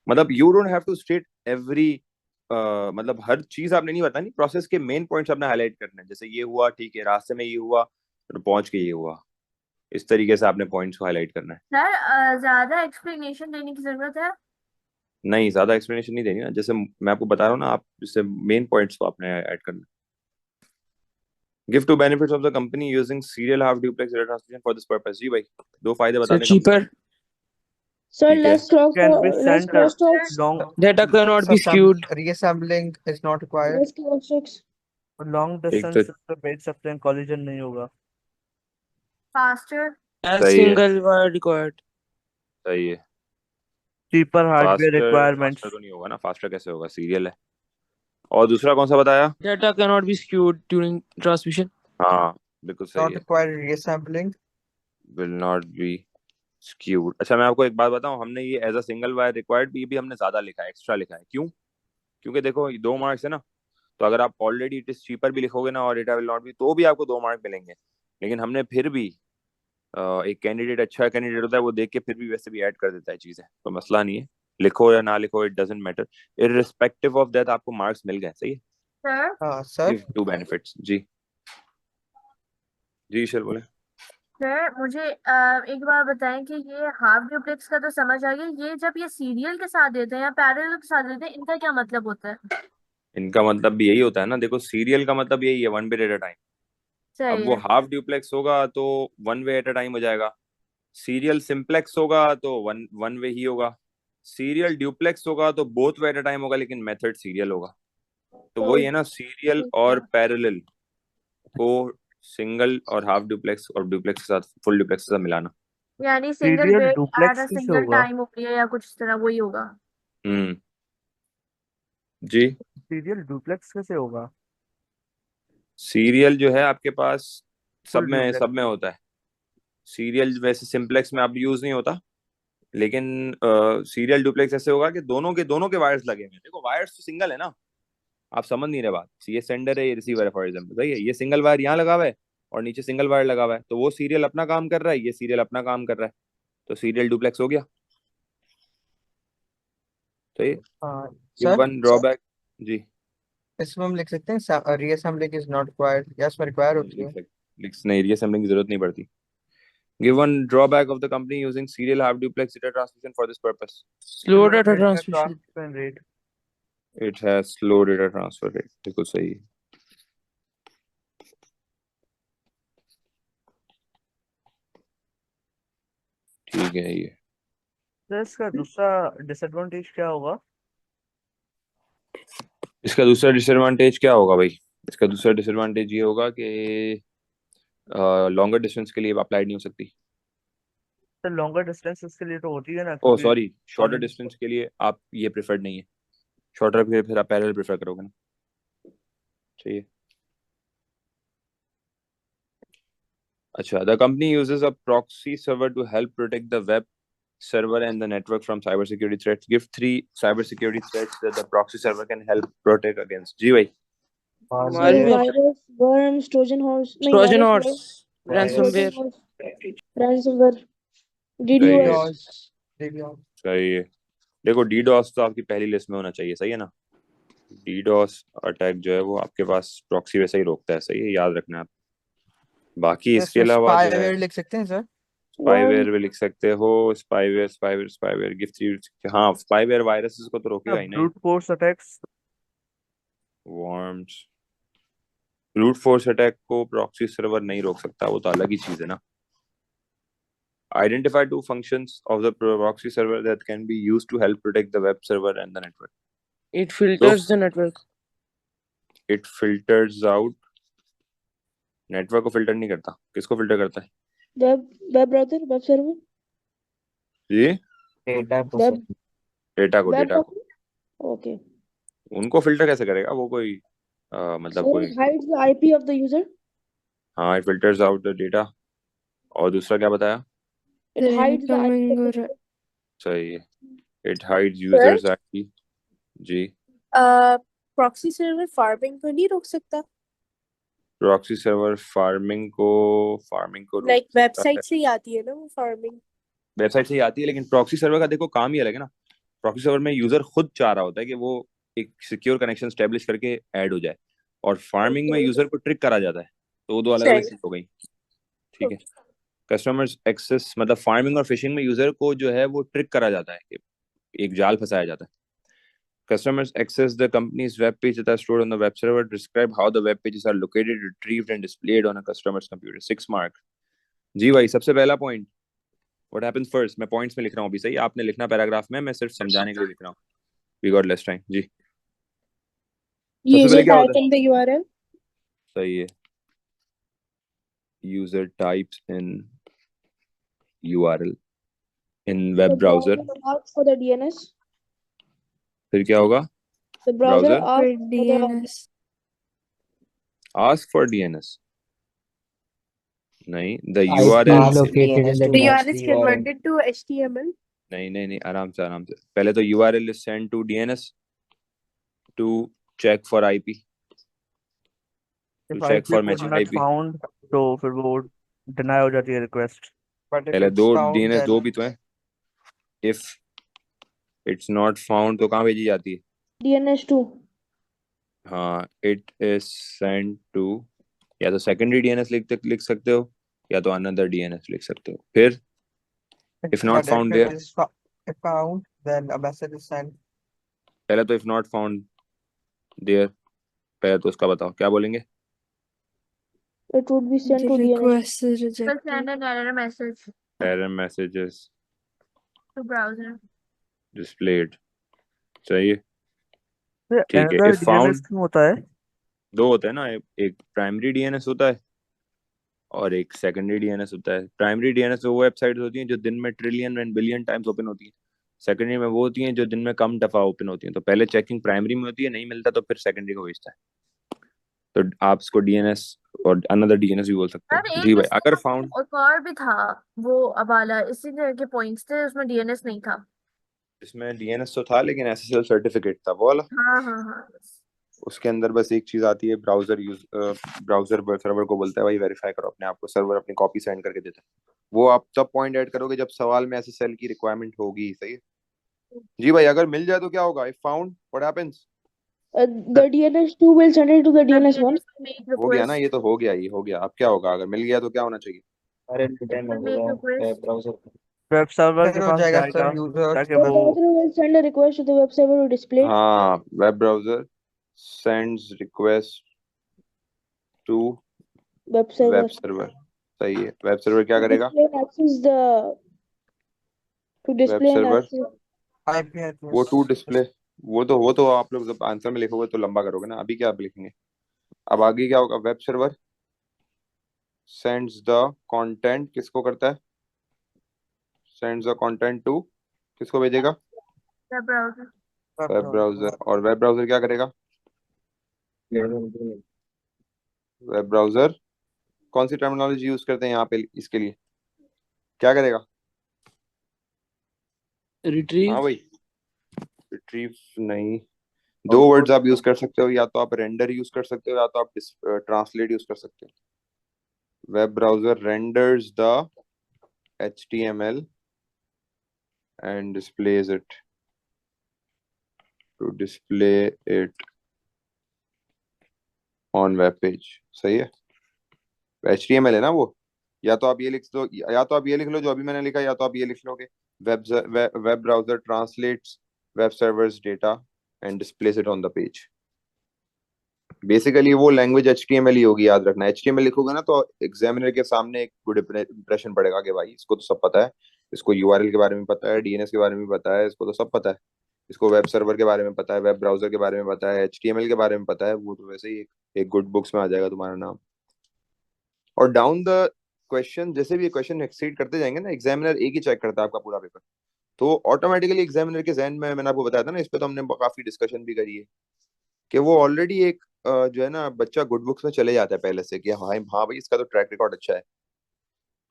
मतलब you don't have to state every, मतलब हर चीज आपने नहीं बतानी, प्रोसेस के मेन पॉइंट्स आपने हाईलाइट करने हैं, जैसे ये हुआ, ठीक है, रास्ते में ये हुआ, फिर पहुंच के ये हुआ, इस तरीके से आपने पॉइंट्स को हाईलाइट करना है। सर ज्यादा एक्सप्लेनेशन देने की जरूरत है? नहीं, ज्यादा एक्सप्लेनेशन नहीं देनी ना, जैसे मैं आपको बता रहा हूँ ना, आप जैसे मेन पॉइंट्स को आपने ऐड करना है। Give two benefits of the company using serial half duplex data transmission for this purpose. जी भाई, 2 फायदे बता So दें कंपनी। cheaper. सर ठीक है, can be less sent cross talks. Long Data cannot be सब skewed. reassembling is not required. Less cross talks. Long एक तो डिस्टेंस पे भेज सकते हैं, कॉलिजन नहीं होगा। फास्टर। As सही है, single wire required. सही है। Cheaper hardware faster requirements. तो नहीं होगा ना, फास्टर कैसे होगा, सीरियल है। और दूसरा कौन सा बताया? Data cannot be skewed during transmission. हाँ बिल्कुल सही Not है, required reassembling. Will not be skewed. अच्छा मैं आपको एक बात बताऊं, हमने ये as a single wire required ये भी हमने ज्यादा लिखा है, एक्स्ट्रा लिखा है, क्यों? क्योंकि देखो ये 2 मार्क्स है ना, तो अगर आप ऑलरेडी इट इज चीपर भी लिखोगे ना, और डेटा विल नॉट बी, तो भी आपको 2 मार्क मिलेंगे। लेकिन हमने फिर भी एक कैंडिडेट, अच्छा कैंडिडेट होता है वो देख के फिर भी वैसे भी ऐड कर देता है चीजें, तो मसला नहीं है, लिखो या ना लिखो, it doesn't matter, irrespective of that आपको मार्क्स मिल गए। सही है, सर हाँ सर। Give two benefits. जी जी ईश्वर बोले। सर मुझे एक बार बताएं कि ये हाफ ड्यूप्लेक्स का तो समझ आ गया, ये जब ये सीरियल के साथ देते हैं या पैरेलल के साथ देते हैं, इनका क्या मतलब होता है? इनका मतलब भी यही होता है ना, देखो सीरियल का मतलब यही है, one bit at a time. अब सही वो है। हाफ ड्यूप्लेक्स होगा तो one way at a time हो जाएगा। सीरियल सिंप्लेक्स होगा तो वन वन वे ही होगा। सीरियल ड्यूप्लेक्स होगा तो both way at a time होगा, लेकिन मेथड सीरियल होगा। तो वही है ना, सीरियल और पैरेलल को सिंगल और हाफ ड्यूप्लेक्स और ड्यूप्लेक्स के साथ फुल ड्यूप्लेक्स के साथ मिलाना। यानी single serial bed at duplex uh कैसे सिंगल होगा? टाइम हो गया या कुछ इस तरह वही होगा। हम्म। जी। सीरियल डुप्लेक्स कैसे होगा? सीरियल जो है आपके पास फुल डुप्लेक्स। सब में होता है। सीरियल वैसे सिंप्लेक्स में आप यूज नहीं होता, लेकिन सीरियल डुप्लेक्स ऐसे होगा कि दोनों के वायर्स लगे हुए हैं। देखो वायर्स तो सिंगल है ना, आप समझ नहीं रहे बात। ये सेंडर है, ये रिसीवर है, फॉर एग्जाम्पल सही है, ये सिंगल वायर यहाँ लगा हुआ है और नीचे सिंगल वायर लगा हुआ है, तो वो सीरियल अपना काम कर रहा है, ये सीरियल अपना काम कर रहा है, तो सीरियल डुप्लेक्स हो गया। तो ये हाँ सर, वन ड्रॉबैक। जी। इसमें हम लिख सकते हैं रीअसेंबलिंग इज नॉट रिक्वायर्ड, या इसमें रिक्वायर होती है? नहीं, रीअसेंबलिंग की जरूरत नहीं पड़ती। Give one drawback of the company using serial half duplex data transmission for this purpose. Slow Slow data data transmission. transmission rate. It has slow data transfer rate. बिल्कुल सही है। ठीक है ये। सर इसका दूसरा डिसएडवांटेज क्या होगा? इसका दूसरा डिसएडवांटेज क्या होगा भाई? इसका दूसरा डिसएडवांटेज ये होगा कि लॉन्गर डिस्टेंस के लिए अप्लाइड नहीं हो सकती। सर लॉन्गर डिस्टेंसेस के लिए तो होती है ना, ओ क्योंकि सॉरी, शॉर्टर डिस्टेंस के लिए आप ये प्रेफर्ड नहीं है। शॉर्टर के लिए फिर आप पैरेलल प्रेफर करोगे ना। चाहिए। अच्छा, the company uses a proxy server to help protect the web server and the network from cybersecurity threats. Give 3 cybersecurity threats that the proxy server can help protect against. जी भाई। So Malware, virus, worms, Trojan horse, नहीं Trojan virus horse, नहीं, Trojan ransomware. horse, ransomware, सही है, DDoS. DDoS। सही है। देखो DDoS तो आपकी पहली लिस्ट में होना चाहिए, सही है ना। DDoS अटैक जो है वो आपके पास प्रॉक्सी वैसे ही रोकता है, सही है, याद रखना आप। बाकी इसके इसमें अलावा जो है स्पाईवेयर लिख सकते हैं सर? स्पाईवेयर भी लिख सकते हो। Spyware gift. हाँ, स्पाईवेयर वायरसेस को तो रोकेगा ही नहीं। Brute force attacks. Worms, brute force attack को प्रॉक्सी सर्वर नहीं रोक सकता, वो तो अलग ही चीज है ना। Identify two functions of the proxy server that can be used to help protect the web server and the network. It filters the network. It filters out। Network को फिल्टर नहीं करता, किसको फिल्टर करता है? वेब ब्राउजर, वेब सर्वर, जी, डेटा को वेब डेटा को, वेब डेटा को। ब्राउजर। ओके उनको फिल्टर कैसे करेगा वो? कोई मतलब सर, कोई। it hides the IP of the user. हाँ, it filters out the data. और दूसरा क्या बताया? It The hides the IP incoming of the or user. सही है। It hides user's ID. जी। प्रॉक्सी सर्वर फार्मिंग को नहीं रोक सकता? प्रॉक्सी सर्वर फार्मिंग को रोक लाइक सकता है। वेबसाइट से ही आती है ना वो फार्मिंग? वेबसाइट से ही आती है, लेकिन प्रॉक्सी सर्वर का देखो काम ही अलग है ना। प्रॉक्सी सर्वर में यूजर खुद चाह रहा होता है कि वो एक सिक्योर कनेक्शन स्टेब्लिश करके ऐड हो जाए, और फार्मिंग में यूजर को ट्रिक करा जाता है। तो वो दो अलग अलग चीज हो गई। ठीक है। कस्टमर्स एक्सेस मतलब फार्मिंग और फिशिंग में यूजर को जो है वो ट्रिक करा जाता है कि एक जाल फंसाया जाता है। Customers access the company's web page that are stored on the web server. Describe how the web pages are located, retrieved and displayed on a customer's computer. 6 mark। जी भाई, सबसे पहला पॉइंट, what happens first? मैं पॉइंट्स में लिख रहा हूँ अभी, सही, आपने लिखना पैराग्राफ में, मैं सिर्फ समझाने के लिए लिख रहा हूँ। We got less time। जी। सबसे पहले यूजर क्या होता टाइप इन द यूआरएल। है? सही है। User types in URL in web The browser। asks for the DNS. फिर क्या होगा? The browser Browser asks with for the DNS? ask for DNS। नहीं, the IP URL। located in the The next URL is URL. converted to HTML. नहीं, आराम से आराम से। पहले तो URL is sent to DNS to check for IP, to If check IP for was matching not IP। found, तो फिर वो डिनाई हो जाती है रिक्वेस्ट। But if पहले it's दो found, DNS then दो भी तो हैं। If it's not found तो कहाँ भेजी जाती है? DNS2. हाँ, it is sent to, या तो सेकेंडरी DNS लिख सकते हो, या तो अनदर डीएनएस लिख सकते हो। फिर if not found there, if found, then a message is sent. पहले तो if not found there, पहले तो उसका बताओ क्या बोलेंगे। It would be sent The to DNS. request is Will send rejected. an error message error messages to browser. displayed। सही है, ये ठीक है। another if found, DNS क्यों होता है? दो होता है ना, एक प्राइमरी डीएनएस होता है और एक सेकेंडरी डीएनएस होता है। प्राइमरी डीएनएस वो वेबसाइट होती हैं जो दिन में trillion and billion times open होती हैं। सेकेंडरी में वो होती हैं जो दिन में कम दफा ओपन होती हैं। तो पहले चेकिंग प्राइमरी में होती है, नहीं मिलता तो फिर सेकेंडरी को भेजता है। तो आप इसको डीएनएस और अनदर डीएनएस भी बोल सकते सर हो। एक जी भाई, इसमें अगर फाउंड, एक और भी था, वो वाला इसी तरह के पॉइंट्स थे, उसमें डीएनएस नहीं था। इसमें डीएनएस तो था लेकिन एसएसएल सर्टिफिकेट था वो वाला। हाँ हाँ हाँ। उसके अंदर बस एक चीज आती है, ब्राउजर सर्वर को बोलता है भाई वेरीफाई करो अपने आप को, सर्वर अपनी कॉपी सेंड करके देता है। वो आप तब पॉइंट ऐड करोगे जब सवाल में एसएसएल की रिक्वायरमेंट होगी। सही है जी भाई। अगर मिल जाए तो क्या होगा, if found what happens? The DNS2 will send it to the DNS1. हो गया ना, ये तो हो गया, ये हो गया। अब क्या होगा, अगर मिल गया तो क्या होना चाहिए? वेब सर्वर के फिर हो पास जाएगा जाएगा सर यूजर। ताकि The वो browser will send a request to the web server to display it. हाँ, web browser sends request to Web server. Web server. सही है, वेब सर्वर क्या To करेगा? display and access the to display and server? access. IP address. वो टू डिस्प्ले, वो तो आप लोग जब आंसर में लिखोगे तो लंबा करोगे ना, अभी क्या आप लिखेंगे। अब आगे क्या होगा, web server sends the content, किसको करता है? सेंड्स द कंटेंट टू, किसको भेजेगा? Web browser. और वेब ब्राउजर क्या करेगा? वेब ब्राउजर कौन सी टर्मिनोलॉजी यूज करते हैं यहाँ पे इसके लिए, क्या करेगा? Retrieve. हाँ भाई, रिट्रीव नहीं, दो वर्ड्स आप यूज कर सकते हो, या तो आप रेंडर यूज कर सकते हो या तो आप ट्रांसलेट यूज कर सकते हो। Web browser renders the HTML and displays it to display it on web page। सही है, HTML है ना वो। या तो आप ये लिख दो, या तो आप ये लिख लो जो अभी मैंने लिखा, या तो आप ये लिख लोगे, web browser translates web servers data and displace it on the page. Basically वो लैंग्वेज HTML ही होगी, याद रखना। HTML लिखोगे ना तो एग्जामिनर के सामने एक गुड इंप्रेशन पड़ेगा कि भाई इसको तो सब पता है, इसको URL के बारे में पता है, DNS के बारे में पता है, इसको तो सब पता है, इसको वेब सर्वर के बारे में पता है, वेब ब्राउजर के बारे में पता है, HTML के बारे में पता है। वो तो वैसे ही एक गुड बुक्स में आ जाएगा तुम्हारा नाम। और डाउन द क्वेश्चन, जैसे भी ये क्वेश्चन एक्सीड करते जाएंगे ना, एग्जामिनर एक ही चेक करता है आपका पूरा पेपर, तो ऑटोमेटिकली एग्जामिनर के जहन में, मैंने आपको बताया था ना, इस पे तो हमने काफी डिस्कशन भी करी है कि वो ऑलरेडी एक जो है ना, बच्चा गुड बुक्स में चले जाता है पहले से कि हाँ हाँ भाई इसका तो ट्रैक रिकॉर्ड अच्छा है।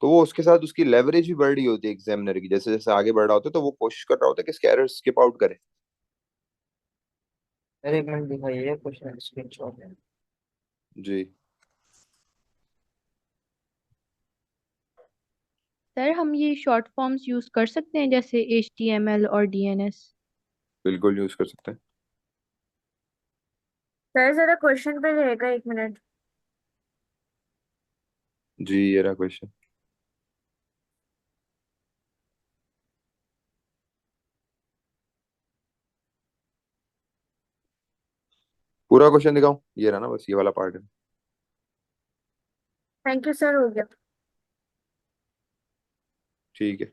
तो वो उसके साथ उसकी लेवरेज भी बढ़ रही होती है एग्जामिनर की, जैसे जैसे आगे बढ़ रहा होता है तो वो कोशिश कर रहा होता है कि इसके एरर स्किप आउट करे। एक मिनट दिखाइए, क्वेश्चन स्क्रीनशॉट है जी। सर हम ये शॉर्ट फॉर्म्स यूज कर सकते हैं जैसे HTML और DNS? बिल्कुल यूज कर सकते हैं। सर जरा क्वेश्चन पे रहेगा, 1 मिनट। जी, ये रहा क्वेश्चन। पूरा क्वेश्चन दिखाऊं? ये रहा ना, बस ये वाला पार्ट है। थैंक यू सर, हो गया। ठीक है।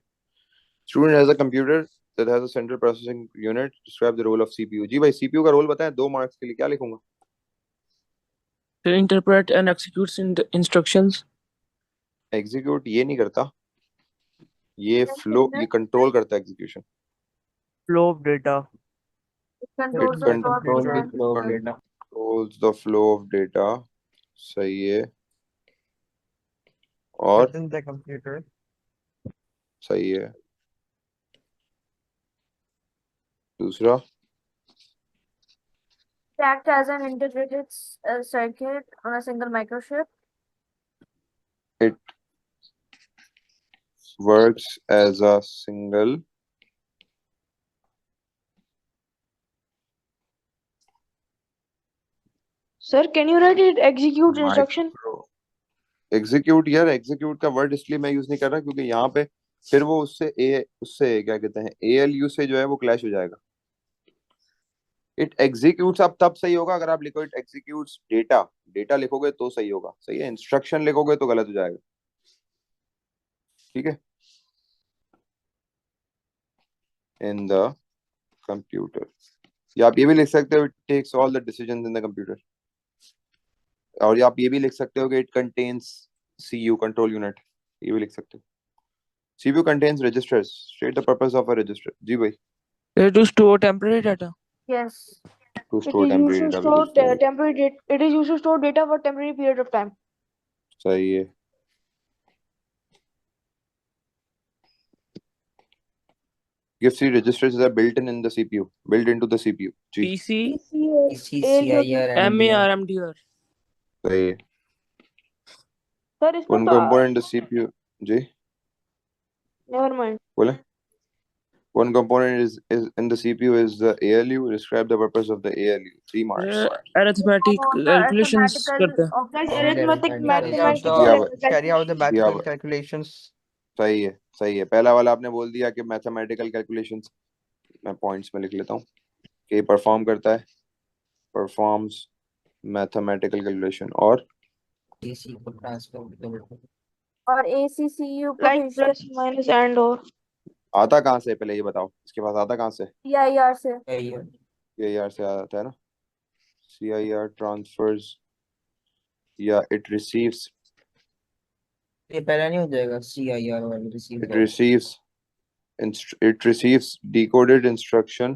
Student has a computer that has a central processing unit, describe the role of CPU। जी भाई, CPU का रोल बताएं 2 मार्क्स के लिए, क्या लिखूंगा? To interpret and execute instructions. Execute ये नहीं करता, ये फ्लो, ये कंट्रोल करता है execution. Flow of data. Controls the flow of data. controls the flow of data। सही है। और within the computer। सही है। दूसरा, Act as an integrated circuit on a single microchip. it works as a single Sir, can you write it execute instruction? micro execute यार, एग्जीक्यूट का वर्ड इसलिए मैं यूज नहीं कर रहा क्योंकि यहाँ पे फिर वो उससे क्या कहते हैं ALU से जो है वो क्लैश हो जाएगा। इट एग्जीक्यूट्स अब तब सही होगा अगर आप लिखो इट एग्जीक्यूट्स डेटा, डेटा लिखोगे तो सही होगा, सही है। इंस्ट्रक्शन लिखोगे तो गलत हो जाएगा, ठीक है। इन द कंप्यूटर, या आप ये भी लिख सकते हो it takes all the decisions in the computer, और आप ये भी लिख सकते हो कि it contains CU control unit, ये भी लिख सकते हो। CPU contains registers. State the purpose of a register. जी भाई। To store temporary data. Yes. To It store is used temporary to data. store बिल्कुल सही है। temporary data. It is used to store data for temporary period of time. सही है। Give C registers are built in the CPU. Built into the CPU. Ji. PC, CIR and MAR, MDR. सही है। Sir, इसमें One तो component the CPU. Ji. never mind. बोले। One component is in the CPU is the ALU. Describe the purpose of the ALU. 3 marks. Arithmetic और calculations arithmetical करते हैं। Guys, operation arithmetic, जी mathematical आप carry out the जी आप mathematical calculations. सही है, सही है। पहला वाला आपने बोल दिया कि मैथमेटिकल कैलकुलेशंस, मैं पॉइंट्स में लिख लेता हूँ कि परफॉर्म करता है, परफॉर्म्स मैथमेटिकल कैलकुलेशन, और DC को ट्रांसफर और ACCU को like भेजते plus, minus, and or. आता कहाँ से, पहले ये बताओ, इसके पास आता कहाँ से? CIR से। CIR से आता है ना। CIR ट्रांसफर्स या इट रिसीव्स, ये पहला नहीं हो जाएगा CIR वाला receive it receives decoded instruction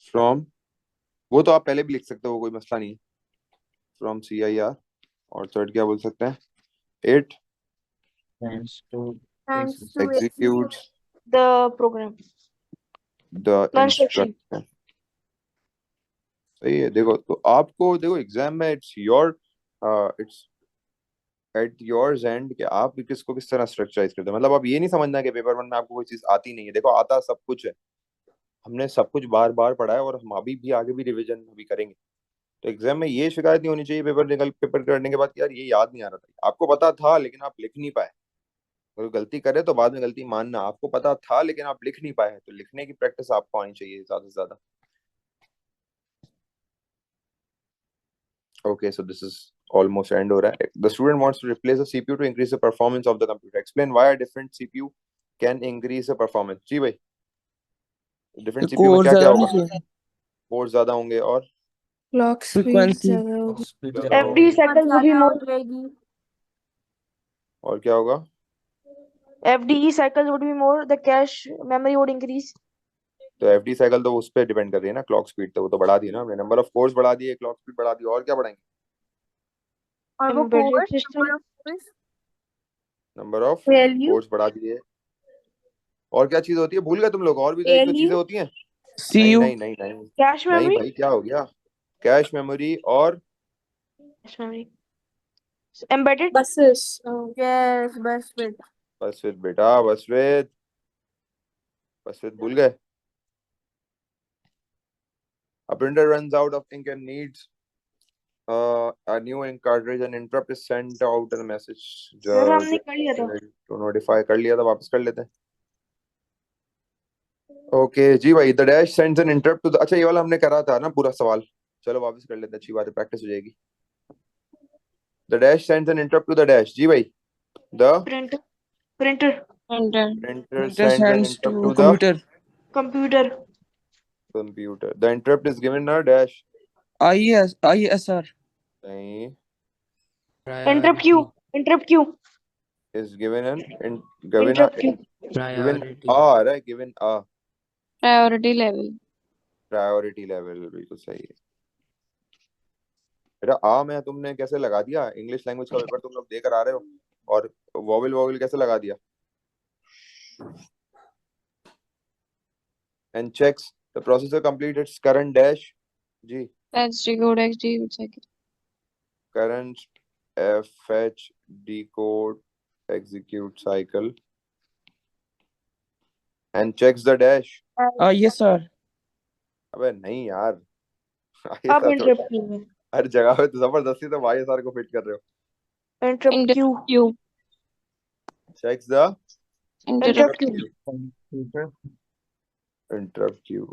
from, वो तो आप पहले भी लिख सकते हो, कोई मसला नहीं है, from CIR। और थर्ड क्या बोल सकते हैं? It Hands to executes the program. the The instruction. instruction। सही है। देखो तो आपको देखो एग्जाम में इट्स एट योर्स एंड कि आप किसको किस तरह स्ट्रक्चराइज करते हो। मतलब आप ये नहीं समझना कि पेपर 1 में आपको कोई चीज आती नहीं है। देखो आता सब कुछ है, हमने सब कुछ बार बार पढ़ा है और हम अभी भी आगे भी रिवीजन अभी करेंगे। तो एग्जाम में ये शिकायत नहीं होनी चाहिए पेपर करने के बाद यार ये याद नहीं आ रहा था। आपको पता था लेकिन आप लिख नहीं पाए। अगर गलती करे तो बाद में गलती मानना, आपको पता था लेकिन आप लिख नहीं पाए, तो लिखने की प्रैक्टिस आपको आनी चाहिए ज्यादा से ज्यादा। Okay, so this is almost end हो रहा है। The student wants to replace the CPU to increase the performance of the computer. Explain why a different CPU can increase the performance. जी भाई, different CPU में कोर क्या क्या ज्यादा होगा? नहीं चाहिए। कोर ज्यादा होंगे और Clock speed Frequency. ज़्यादा होगी। FD cycles would be ज्यादा more. हो जाएगी। और क्या होगा? FDE cycles would be more. The cache memory would increase. तो FD साइकिल तो उस पर डिपेंड कर रही है ना, क्लॉक स्पीड, तो वो तो बढ़ा दी ना हमने। नंबर ऑफ कोर्स बढ़ा दिए, क्लॉक स्पीड बढ़ा दी, और क्या बढ़ाएंगे? और वो Embedded course system. Number of ALU course बढ़ा दिए। और क्या चीज होती है, भूल गए तुम लोग? और भी तो एक दो ALU चीजें होती हैं। नहीं CU. नहीं नहीं नहीं Cache नहीं memory. भाई, क्या हो गया? कैश मेमोरी और Cache memory. Embedded. buses. Yes बस फिर बस फिर बेटा, बस फिर भूल गए। A printer runs out of ink and needs a new ink cartridge. An interrupt is sent out in a message sir हमने कर लिया था। to notify। कर लिया था, वापस कर लेते हैं। ओके जी भाई, the dash sends an interrupt to the, अच्छा ये वाला हमने करा था ना पूरा सवाल, चलो वापस कर लेते हैं, अच्छी बात है, प्रैक्टिस हो जाएगी। The dash sends an interrupt to the dash. जी भाई, the Printer. printer It sends an sends interrupt to to the computer. Computer. The interrupt is given a dash। ISR. नहीं, Interrupt queue. Interrupt queue. is given given Interrupt queue. given a priority level. Priority level, बिल्कुल सही है बेटा। आ में तुमने कैसे लगा दिया? इंग्लिश लैंग्वेज का पेपर तुम लोग देकर आ रहे हो और वोवेल कैसे लगा दिया? and checks the processor complete its current dash। Ji, Let's decode execute cycle. current fetch decode execute cycle and checks the dash। Yes sir. अबे नहीं यार, अब interrupt queue में। हर जगह पे तो जबरदस्ती तो YSR को फिट कर रहे हो। Interrupt queue. Checks the Interrupt queue. interrupt queue.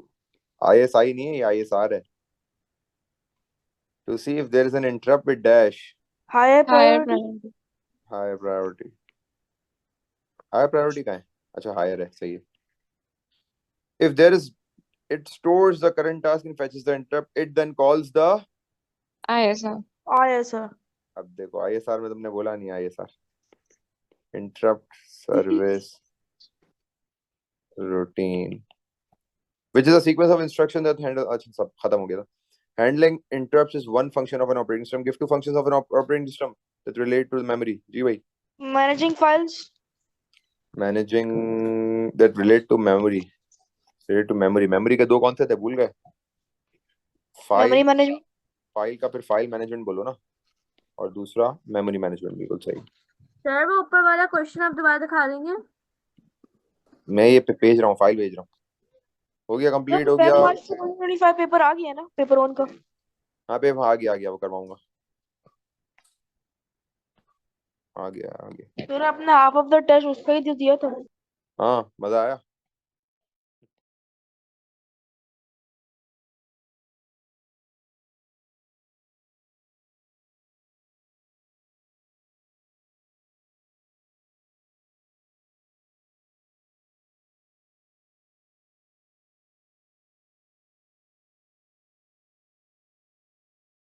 ISI नहीं है, ये ISR है। To see if there is an interrupt with dash. Higher priority. Higher priority. Higher priority कहाँ है? अच्छा higher है, सही है। If there is, it stores the current task and fetches the interrupt. It then calls the ISR. अब देखो ISR में तुमने बोला नहीं ISR। Interrupt service routine, which is a sequence of instruction that handle। अच्छा सब खत्म हो गया था। Handling interrupts is one function of an operating system. Give two functions of an operating system that relate to the memory. जी भाई। Managing files. Managing that relate to memory. Relate to memory. Memory के दो कौन से थे, भूल गए? Memory management. फाइल का फिर फाइल मैनेजमेंट बोलो ना, और दूसरा मेमोरी मैनेजमेंट। बिल्कुल सही। सर वो ऊपर वाला क्वेश्चन आप दोबारा दिखा देंगे? मैं ये भेज रहा हूँ, फाइल भेज रहा हूँ। हो गया, कंप्लीट हो गया। 25 पेपर आ गया ना, पेपर 1 का। हाँ पे आ गया वो करवाऊंगा। आ गया। तूने अपना हाफ ऑफ द टेस्ट उसका ही दिया था। हाँ मजा आया।